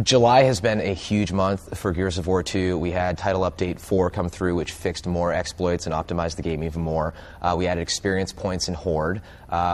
July has been a huge month for Gears of War 2. We had Title Update 4 come through, which fixed more exploits and optimized the game even more. We added experience points in Horde.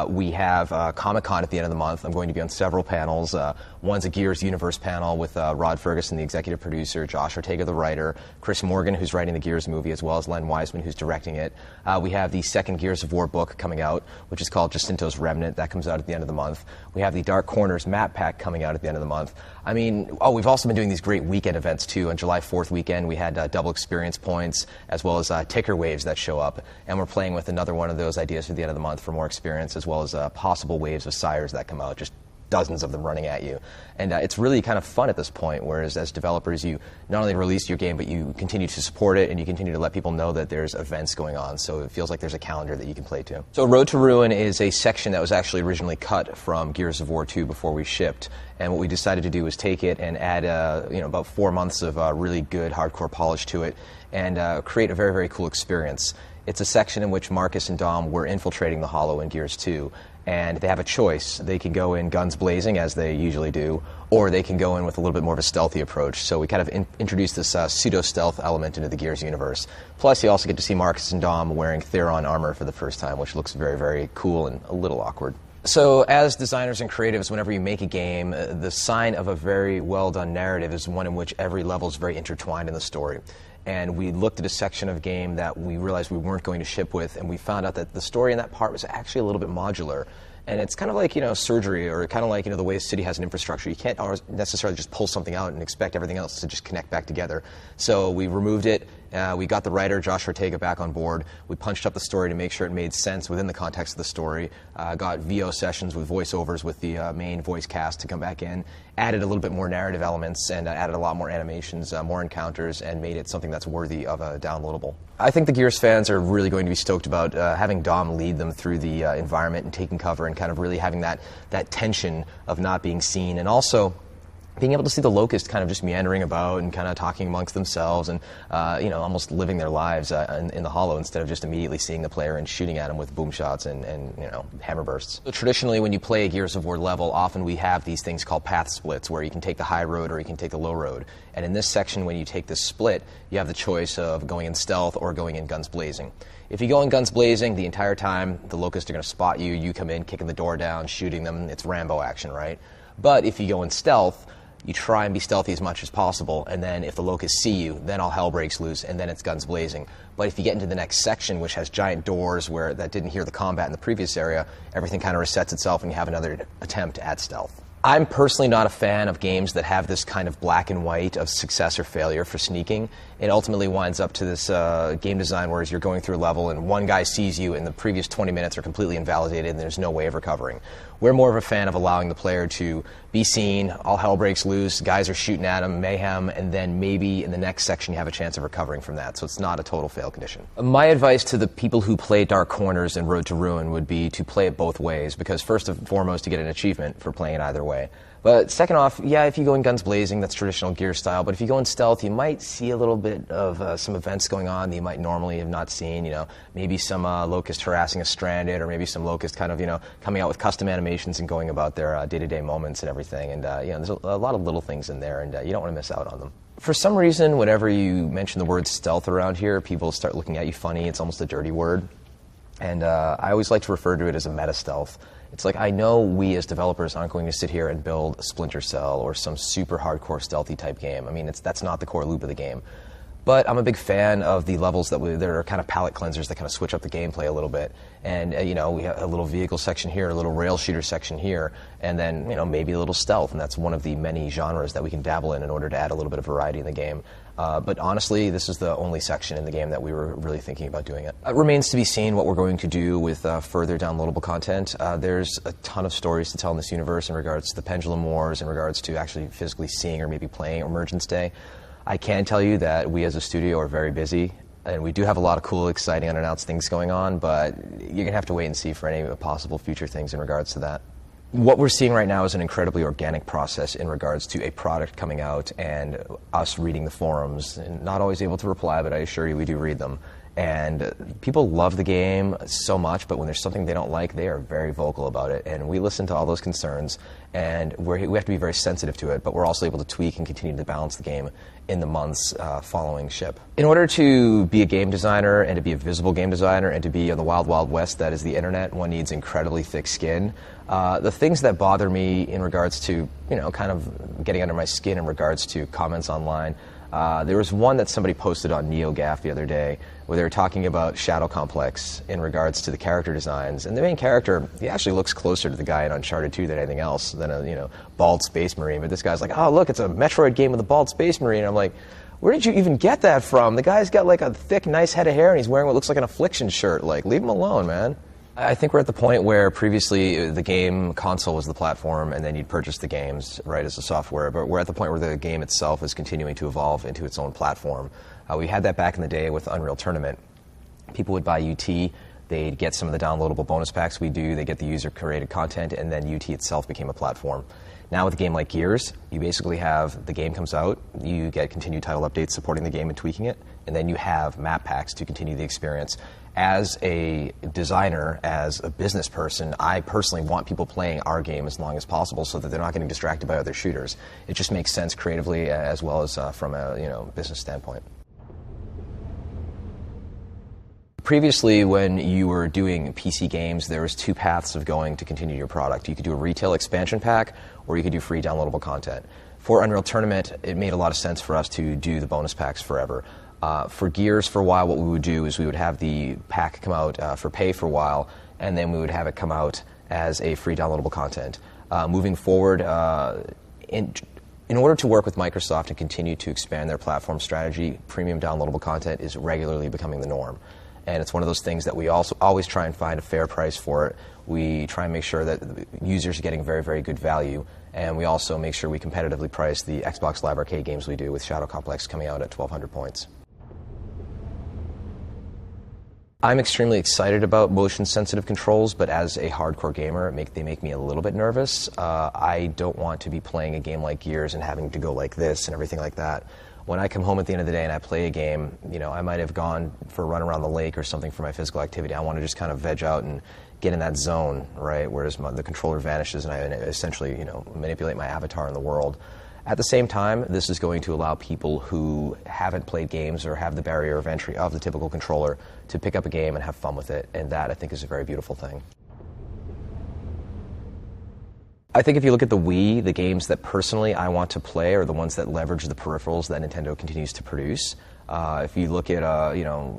We have Comic-Con at the end of the month. I'm going to be on several panels. One's a Gears Universe panel with Rod Ferguson, the executive producer, Josh Ortega, the writer, Chris Morgan, who's writing the Gears movie, as well as Len Wiseman, who's directing it. We have the second Gears of War book coming out, which is called Jacinto's Remnant. That comes out at the end of the month. We have the Dark Corners map pack coming out at the end of the month. I mean, we've also been doing these great weekend events, too. On July 4th weekend, we had double experience points, as well as ticker waves that show up. And we're playing with another one of those ideas for the end of the month for more experience, as well as possible waves of sires that come out, just dozens of them running at you. And it's really kind of fun at this point, whereas as developers, you not only release your game, but you continue to support it, and you continue to let people know that there's events going on, so it feels like there's a calendar that you can play to. So Road to Ruin is a section that was actually originally cut from Gears of War 2 before we shipped, and what we decided to do was take it and add about 4 months of really good hardcore polish to it, and create a very, very cool experience. It's a section in which Marcus and Dom were infiltrating the Hollow in Gears 2, and they have a choice. They can go in guns blazing, as they usually do, or they can go in with a little bit more of a stealthy approach. So we kind of introduced this pseudo-stealth element into the Gears universe. Plus, you also get to see Marcus and Dom wearing Theron armor for the first time, which looks very, very cool and a little awkward. So as designers and creatives, whenever you make a game, the sign of a very well-done narrative is one in which every level is very intertwined in the story. And we looked at a section of game that we realized we weren't going to ship with, and we found out that the story in that part was actually a little bit modular. And it's kind of like, surgery, or kind of like, the way a city has an infrastructure. You can't necessarily just pull something out and expect everything else to just connect back together. So we removed it. We got the writer, Josh Ortega, back on board. We punched up the story to make sure it made sense within the context of the story. Got VO sessions with voiceovers with the main voice cast to come back in. Added a little bit more narrative elements, and added a lot more animations, more encounters, and made it something that's worthy of a downloadable. I think the Gears fans are really going to be stoked about having Dom lead them through the environment and taking cover, and kind of really having that tension of not being seen, and also being able to see the Locust kind of just meandering about and kind of talking amongst themselves, and almost living their lives in the Hollow, instead of just immediately seeing the player and shooting at them with boom shots and hammer bursts. So traditionally, when you play a Gears of War level, often we have these things called path splits, where you can take the high road or you can take the low road. And in this section, when you take this split, you have the choice of going in stealth or going in guns blazing. If you go in guns blazing, the entire time the Locusts are going to spot you. You come in, kicking the door down, shooting them. It's Rambo action, right? But if you go in stealth, you try and be stealthy as much as possible, and then if the Locusts see you, then all hell breaks loose, and then it's guns blazing. But if you get into the next section, which has giant doors that didn't hear the combat in the previous area, everything kind of resets itself, and you have another attempt at stealth. I'm personally not a fan of games that have this kind of black and white of success or failure for sneaking. It ultimately winds up to this game design where you're going through a level and one guy sees you and the previous 20 minutes are completely invalidated and there's no way of recovering. We're more of a fan of allowing the player to be seen, all hell breaks loose, guys are shooting at him, mayhem, and then maybe in the next section you have a chance of recovering from that, so it's not a total fail condition. My advice to the people who play Dark Corners and Road to Ruin would be to play it both ways, because first and foremost, you get an achievement for playing it either way. But second off, yeah, if you go in guns blazing, that's traditional Gear style, but if you go in stealth, you might see a little bit of some events going on that you might normally have not seen, maybe some Locust harassing a stranded, or maybe some Locust kind of, coming out with custom animations and going about their day-to-day moments and everything, and there's a lot of little things in there, and you don't want to miss out on them. For some reason, whenever you mention the word stealth around here, people start looking at you funny. It's almost a dirty word, and I always like to refer to it as a meta-stealth. It's like, I know we as developers aren't going to sit here and build a Splinter Cell or some super hardcore stealthy type game. I mean, that's not the core loop of the game. But I'm a big fan of the levels that are kind of palate cleansers that kind of switch up the gameplay a little bit. And, we have a little vehicle section here, a little rail shooter section here, and then, maybe a little stealth. And that's one of the many genres that we can dabble in order to add a little bit of variety in the game. But honestly, this is the only section in the game that we were really thinking about doing it. It remains to be seen what we're going to do with further downloadable content. There's a ton of stories to tell in this universe in regards to the Pendulum Wars, in regards to actually physically seeing or maybe playing Emergence Day. I can tell you that we as a studio are very busy, and we do have a lot of cool, exciting, unannounced things going on, but you're going to have to wait and see for any possible future things in regards to that. What we're seeing right now is an incredibly organic process in regards to a product coming out and us reading the forums, and not always able to reply, but I assure you we do read them. And people love the game so much, but when there's something they don't like, they are very vocal about it. And we listen to all those concerns, and we have to be very sensitive to it, but we're also able to tweak and continue to balance the game in the months following ship. In order to be a game designer and to be a visible game designer and to be on the wild, wild west that is the internet, one needs incredibly thick skin. The things that bother me in regards to, kind of getting under my skin in regards to comments online, there was one that somebody posted on NeoGAF the other day where they were talking about Shadow Complex in regards to the character designs. And the main character, he actually looks closer to the guy in Uncharted 2 than anything else, than a bald space marine. But this guy's like, oh, look, it's a Metroid game with a bald space marine. And I'm like, where did you even get that from? The guy's got like a thick, nice head of hair, and he's wearing what looks like an Affliction shirt. Like, leave him alone, man. I think we're at the point where previously the game console was the platform, and then you'd purchase the games, right, as a software. But we're at the point where the game itself is continuing to evolve into its own platform. We had that back in the day with Unreal Tournament. People would buy UT, they'd get some of the downloadable bonus packs we do, they get the user-created content, and then UT itself became a platform. Now with a game like Gears, you basically have the game comes out, you get continued title updates supporting the game and tweaking it, and then you have map packs to continue the experience. As a designer, as a business person, I personally want people playing our game as long as possible so that they're not getting distracted by other shooters. It just makes sense creatively as well as from a business standpoint. Previously, when you were doing PC games, there was two paths of going to continue your product. You could do a retail expansion pack, or you could do free downloadable content. For Unreal Tournament, it made a lot of sense for us to do the bonus packs forever. For Gears, for a while, what we would do is we would have the pack come out for pay for a while, and then we would have it come out as a free downloadable content. Moving forward, in order to work with Microsoft and continue to expand their platform strategy, premium downloadable content is regularly becoming the norm. And it's one of those things that we also always try and find a fair price for it. We try and make sure that users are getting very, very good value. And we also make sure we competitively price the Xbox Live Arcade games we do, with Shadow Complex coming out at 1,200 points. I'm extremely excited about motion-sensitive controls, but as a hardcore gamer, they make me a little bit nervous. I don't want to be playing a game like Gears and having to go like this and everything like that. When I come home at the end of the day and I play a game, I might have gone for a run around the lake or something for my physical activity. I want to just kind of veg out and get in that zone, right, whereas the controller vanishes and I essentially, manipulate my avatar in the world. At the same time, this is going to allow people who haven't played games or have the barrier of entry of the typical controller to pick up a game and have fun with it, and that, I think, is a very beautiful thing. I think if you look at the Wii, the games that personally I want to play are the ones that leverage the peripherals that Nintendo continues to produce. If you look at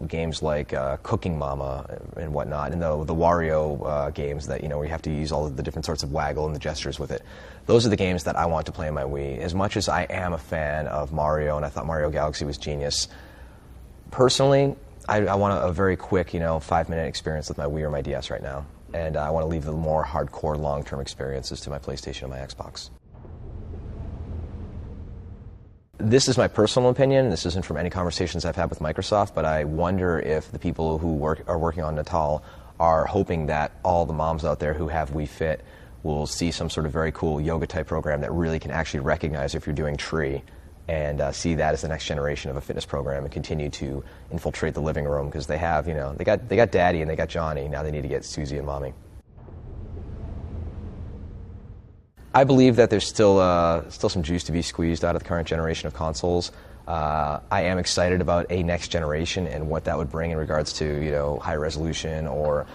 games like Cooking Mama and whatnot, and the Wario games that where you have to use all of the different sorts of waggle and the gestures with it, those are the games that I want to play in my Wii. As much as I am a fan of Mario, and I thought Mario Galaxy was genius, personally, I want a very quick 5-minute experience with my Wii or my DS right now. And I want to leave the more hardcore, long-term experiences to my PlayStation and my Xbox. This is my personal opinion. This isn't from any conversations I've had with Microsoft, but I wonder if the people who are working on Natal are hoping that all the moms out there who have Wii Fit will see some sort of very cool yoga-type program that really can actually recognize if you're doing tree, and see that as the next generation of a fitness program and continue to infiltrate the living room, because they have, they got Daddy and they got Johnny. Now they need to get Susie and Mommy. I believe that there's still some juice to be squeezed out of the current generation of consoles. I am excited about a next generation and what that would bring in regards to high resolution or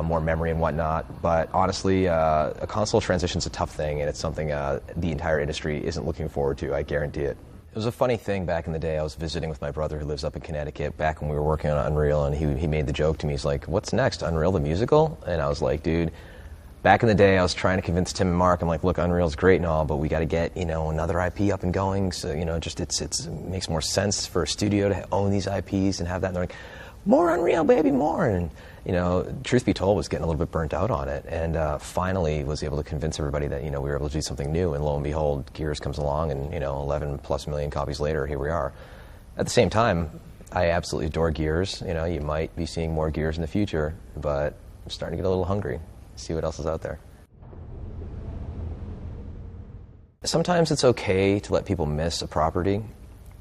more memory and whatnot. But honestly, a console transition is a tough thing, and it's something the entire industry isn't looking forward to. I guarantee it. It was a funny thing back in the day. I was visiting with my brother who lives up in Connecticut back when we were working on Unreal, and he made the joke to me. He's like, "What's next, Unreal the musical?" And I was like, "Dude, back in the day I was trying to convince Tim and Mark. I'm like, look, Unreal's great and all, but we got to get another IP up and going. So it makes more sense for a studio to own these IPs and have that." And they're like, "More Unreal, baby, more." And truth be told, was getting a little bit burnt out on it, and finally was able to convince everybody that we were able to do something new. And lo and behold, Gears comes along, and 11+ million copies later, here we are. At the same time, I absolutely adore Gears. You might be seeing more Gears in the future, but I'm starting to get a little hungry. See what else is out there. Sometimes it's okay to let people miss a property.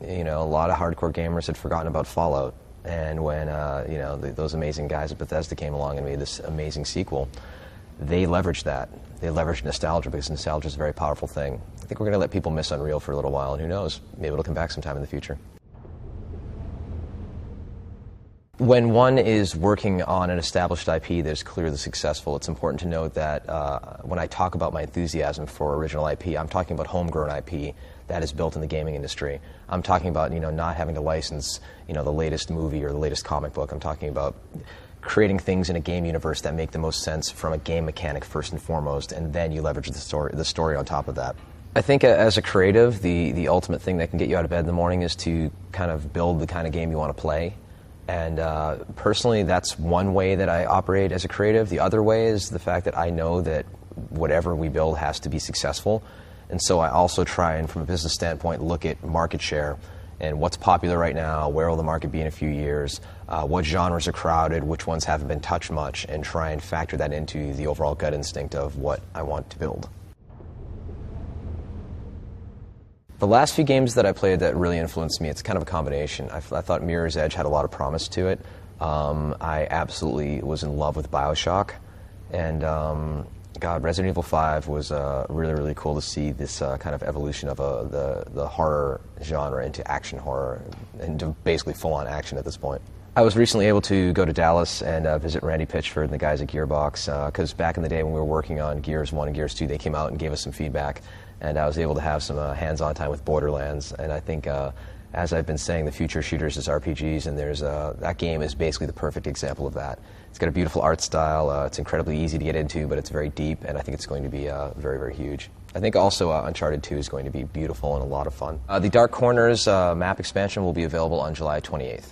A lot of hardcore gamers had forgotten about Fallout. And when those amazing guys at Bethesda came along and made this amazing sequel, they leveraged that. They leveraged nostalgia, because nostalgia is a very powerful thing. I think we're going to let people miss Unreal for a little while, and who knows, maybe it'll come back sometime in the future. When one is working on an established IP that is clearly successful, it's important to note that when I talk about my enthusiasm for original IP, I'm talking about homegrown IP that is built in the gaming industry. I'm talking about not having to license the latest movie or the latest comic book. I'm talking about creating things in a game universe that make the most sense from a game mechanic first and foremost, and then you leverage the story on top of that. I think as a creative, the ultimate thing that can get you out of bed in the morning is to kind of build the kind of game you want to play. And personally, that's one way that I operate as a creative. The other way is the fact that I know that whatever we build has to be successful. And so I also try and, from a business standpoint, look at market share and what's popular right now, where will the market be in a few years, what genres are crowded, which ones haven't been touched much, and try and factor that into the overall gut instinct of what I want to build. The last few games that I played that really influenced me, it's kind of a combination. I thought Mirror's Edge had a lot of promise to it. I absolutely was in love with BioShock. And Resident Evil 5 was really, really cool to see this kind of evolution of the horror genre into action horror, into basically full-on action at this point. I was recently able to go to Dallas and visit Randy Pitchford and the guys at Gearbox, because back in the day when we were working on Gears 1 and Gears 2, they came out and gave us some feedback. And I was able to have some hands-on time with Borderlands. And I think, as I've been saying, the future shooters is RPGs, and that game is basically the perfect example of that. It's got a beautiful art style. It's incredibly easy to get into, but it's very deep, and I think it's going to be very, very huge. I think also Uncharted 2 is going to be beautiful and a lot of fun. The Dark Corners map expansion will be available on July 28th.